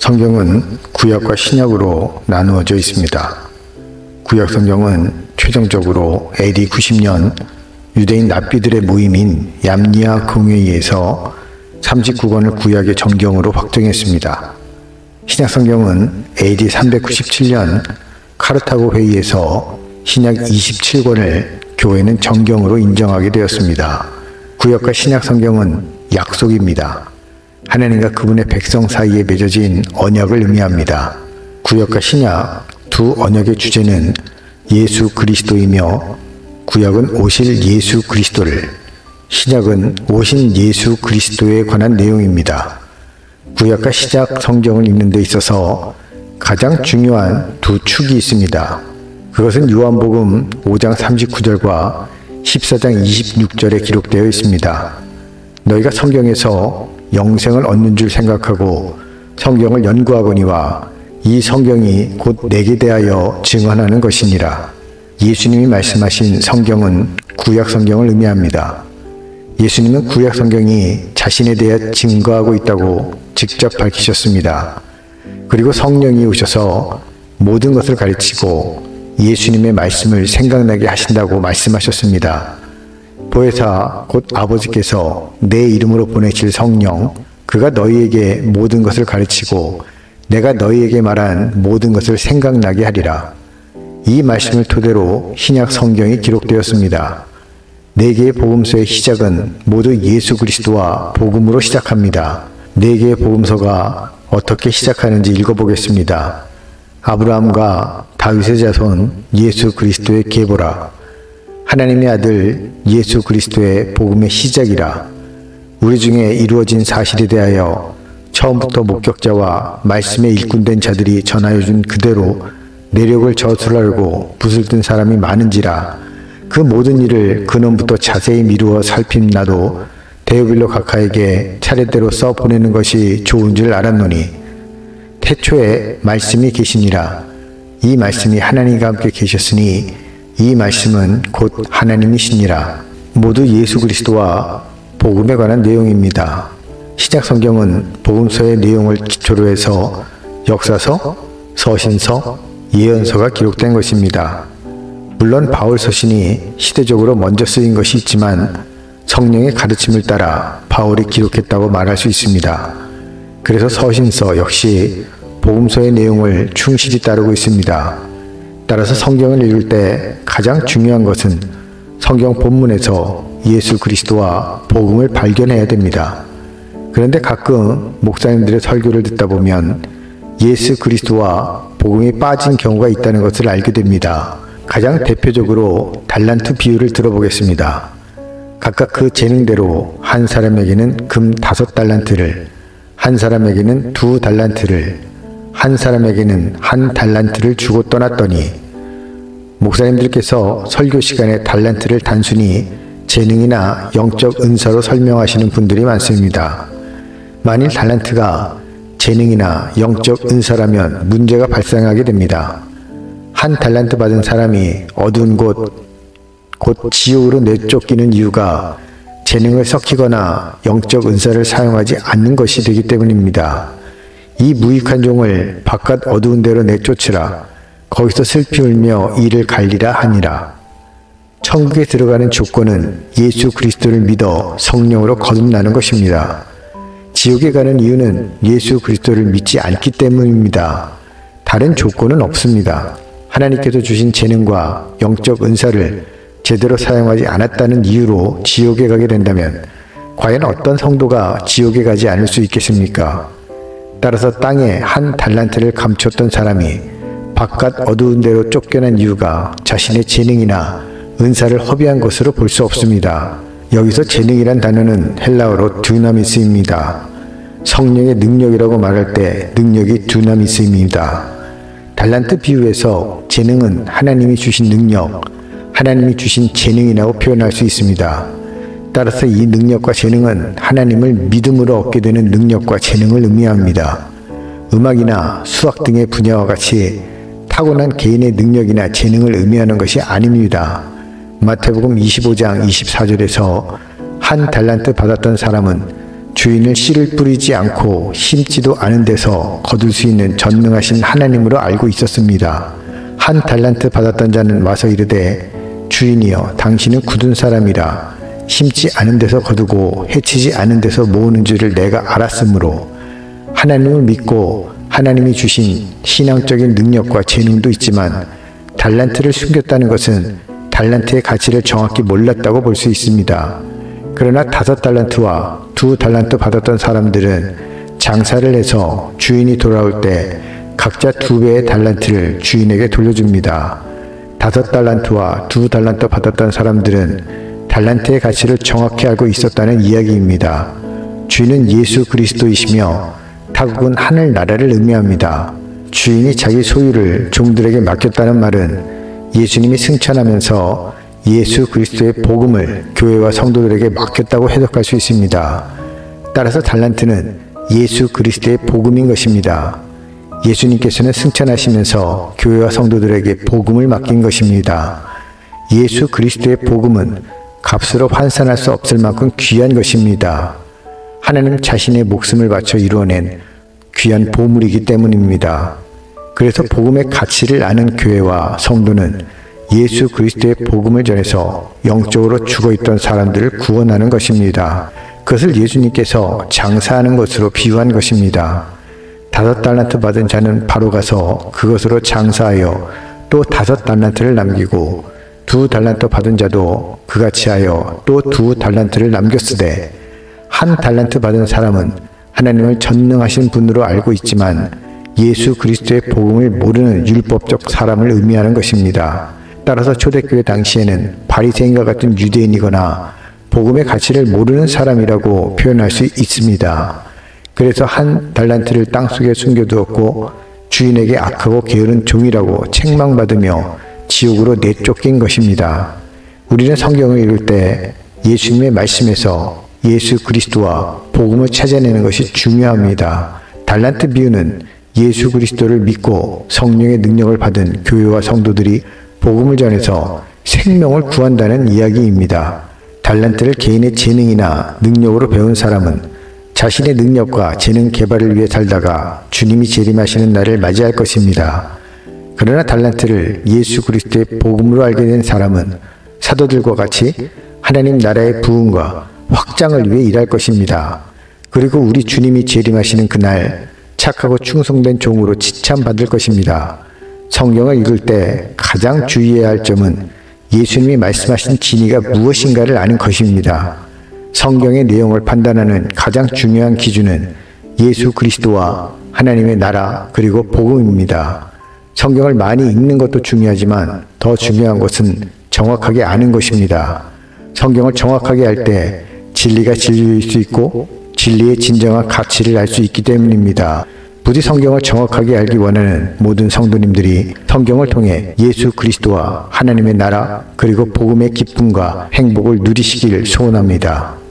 성경은 구약과 신약으로 나누어져 있습니다. 구약 성경은 최종적으로 AD 90년 유대인 랍비들의 모임인 얌니아 공회의에서 39권을 구약의 정경으로 확정했습니다. 신약 성경은 AD 397년 카르타고 회의에서 신약 27권을 교회는 정경으로 인정하게 되었습니다. 구약과 신약 성경은 약속입니다. 하나님과 그분의 백성 사이에 맺어진 언약을 의미합니다. 구약과 신약 두 언약의 주제는 예수 그리스도이며 구약은 오실 예수 그리스도를, 신약은 오신 예수 그리스도에 관한 내용입니다. 구약과 신약 성경을 읽는 데 있어서 가장 중요한 두 축이 있습니다. 그것은 요한복음 5장 39절과 14장 26절에 기록되어 있습니다. 너희가 성경에서 영생을 얻는 줄 생각하고 성경을 연구하거니와 이 성경이 곧 내게 대하여 증언하는 것이니라. 예수님이 말씀하신 성경은 구약 성경을 의미합니다. 예수님은 구약 성경이 자신에 대해 증거하고 있다고 직접 밝히셨습니다. 그리고 성령이 오셔서 모든 것을 가르치고 예수님의 말씀을 생각나게 하신다고 말씀하셨습니다. 보혜사 곧 아버지께서 내 이름으로 보내실 성령, 그가 너희에게 모든 것을 가르치고 내가 너희에게 말한 모든 것을 생각나게 하리라. 이 말씀을 토대로 신약 성경이 기록되었습니다. 네 개의 복음서의 시작은 모두 예수 그리스도와 복음으로 시작합니다. 네 개의 복음서가 어떻게 시작하는지 읽어보겠습니다. 아브라함과 다윗의 자손 예수 그리스도의 계보라. 하나님의 아들 예수 그리스도의 복음의 시작이라. 우리 중에 이루어진 사실에 대하여 처음부터 목격자와 말씀에 일꾼된 자들이 전하여준 그대로 내력을 저술하려고 붓을 든 사람이 많은지라. 그 모든 일을 근원부터 자세히 미루어 살핀 나도 데오빌로 각하에게 차례대로 써 보내는 것이 좋은 줄 알았노니 태초에 말씀이 계시니라. 이 말씀이 하나님과 함께 계셨으니 이 말씀은 곧 하나님이시니라. 모두 예수 그리스도와 복음에 관한 내용입니다. 신약 성경은 복음서의 내용을 기초로 해서 역사서, 서신서, 예언서가 기록된 것입니다. 물론 바울 서신이 시대적으로 먼저 쓰인 것이 있지만 성령의 가르침을 따라 바울이 기록했다고 말할 수 있습니다. 그래서 서신서 역시 복음서의 내용을 충실히 따르고 있습니다. 따라서 성경을 읽을 때 가장 중요한 것은 성경 본문에서 예수 그리스도와 복음을 발견해야 됩니다. 그런데 가끔 목사님들의 설교를 듣다 보면 예수 그리스도와 복음이 빠진 경우가 있다는 것을 알게 됩니다. 가장 대표적으로 달란트 비유를 들어보겠습니다. 각각 그 재능대로 한 사람에게는 금 5달란트를, 한 사람에게는 2달란트를, 한 사람에게는 1달란트를 주고 떠났더니, 목사님들께서 설교 시간에 달란트를 단순히 재능이나 영적 은사로 설명하시는 분들이 많습니다. 만일 달란트가 재능이나 영적 은사라면 문제가 발생하게 됩니다. 1달란트 받은 사람이 어두운 곳, 곧 지옥으로 내쫓기는 이유가 재능을 섞이거나 영적 은사를 사용하지 않는 것이 되기 때문입니다. 이 무익한 종을 바깥 어두운 데로 내쫓으라. 거기서 슬피 울며 이를 갈리라 하니라. 천국에 들어가는 조건은 예수 그리스도를 믿어 성령으로 거듭나는 것입니다. 지옥에 가는 이유는 예수 그리스도를 믿지 않기 때문입니다. 다른 조건은 없습니다. 하나님께서 주신 재능과 영적 은사를 제대로 사용하지 않았다는 이유로 지옥에 가게 된다면 과연 어떤 성도가 지옥에 가지 않을 수 있겠습니까? 따라서 땅에 1달란트를 감췄던 사람이 바깥 어두운 데로 쫓겨난 이유가 자신의 재능이나 은사를 허비한 것으로 볼 수 없습니다. 여기서 재능이란 단어는 헬라어로 두나미스입니다. 성령의 능력이라고 말할 때 능력이 두나미스입니다. 달란트 비유에서 재능은 하나님이 주신 능력, 하나님이 주신 재능이라고 표현할 수 있습니다. 따라서 이 능력과 재능은 하나님을 믿음으로 얻게 되는 능력과 재능을 의미합니다. 음악이나 수학 등의 분야와 같이 타고난 개인의 능력이나 재능을 의미하는 것이 아닙니다. 마태복음 25장 24절에서 1달란트 받았던 사람은 주인을 씨를 뿌리지 않고 심지도 않은 데서 거둘 수 있는 전능하신 하나님으로 알고 있었습니다. 한 달란트 받았던 자는 와서 이르되 주인이여 당신은 굳은 사람이라 심지 않은 데서 거두고 해치지 않은 데서 모으는 줄을 내가 알았으므로 하나님을 믿고 하나님이 주신 신앙적인 능력과 재능도 있지만 달란트를 숨겼다는 것은 달란트의 가치를 정확히 몰랐다고 볼 수 있습니다. 그러나 5달란트와 2달란트 받았던 사람들은 장사를 해서 주인이 돌아올 때 각자 2배의 달란트를 주인에게 돌려줍니다. 5달란트와 2달란트 받았던 사람들은 달란트의 가치를 정확히 알고 있었다는 이야기입니다. 주인은 예수 그리스도이시며 타국은 하늘나라를 의미합니다. 주인이 자기 소유를 종들에게 맡겼다는 말은 예수님이 승천하면서 예수 그리스도의 복음을 교회와 성도들에게 맡겼다고 해석할 수 있습니다. 따라서 달란트는 예수 그리스도의 복음인 것입니다. 예수님께서는 승천하시면서 교회와 성도들에게 복음을 맡긴 것입니다. 예수 그리스도의 복음은 값으로 환산할 수 없을 만큼 귀한 것입니다. 하나님 자신의 목숨을 바쳐 이루어낸 귀한 보물이기 때문입니다. 그래서 복음의 가치를 아는 교회와 성도는 예수 그리스도의 복음을 전해서 영적으로 죽어있던 사람들을 구원하는 것입니다. 그것을 예수님께서 장사하는 것으로 비유한 것입니다. 5달란트 받은 자는 바로 가서 그것으로 장사하여 또 5달란트를 남기고 2달란트 받은 자도 그같이 하여 또 2달란트를 남겼으되 1달란트 받은 사람은 하나님을 전능하신 분으로 알고 있지만 예수 그리스도의 복음을 모르는 율법적 사람을 의미하는 것입니다. 따라서 초대교회 당시에는 바리새인과 같은 유대인이거나 복음의 가치를 모르는 사람이라고 표현할 수 있습니다. 그래서 1달란트를 땅속에 숨겨두었고 주인에게 악하고 게으른 종이라고 책망받으며 지옥으로 내쫓긴 것입니다. 우리는 성경을 읽을 때 예수님의 말씀에서 예수 그리스도와 복음을 찾아내는 것이 중요합니다. 달란트 비유는 예수 그리스도를 믿고 성령의 능력을 받은 교회와 성도들이 복음을 전해서 생명을 구한다는 이야기입니다. 달란트를 개인의 재능이나 능력으로 배운 사람은 자신의 능력과 재능 개발을 위해 살다가 주님이 재림하시는 날을 맞이할 것입니다. 그러나 달란트를 예수 그리스도의 복음으로 알게 된 사람은 사도들과 같이 하나님 나라의 부흥과 확장을 위해 일할 것입니다. 그리고 우리 주님이 재림하시는 그날 착하고 충성된 종으로 칭찬받을 것입니다. 성경을 읽을 때 가장 주의해야 할 점은 예수님이 말씀하신 진리가 무엇인가를 아는 것입니다. 성경의 내용을 판단하는 가장 중요한 기준은 예수 그리스도와 하나님의 나라 그리고 복음입니다. 성경을 많이 읽는 것도 중요하지만 더 중요한 것은 정확하게 아는 것입니다. 성경을 정확하게 알 때 진리가 진리일 수 있고 진리의 진정한 가치를 알 수 있기 때문입니다. 부디 성경을 정확하게 알기 원하는 모든 성도님들이 성경을 통해 예수 그리스도와 하나님의 나라 그리고 복음의 기쁨과 행복을 누리시기를 소원합니다.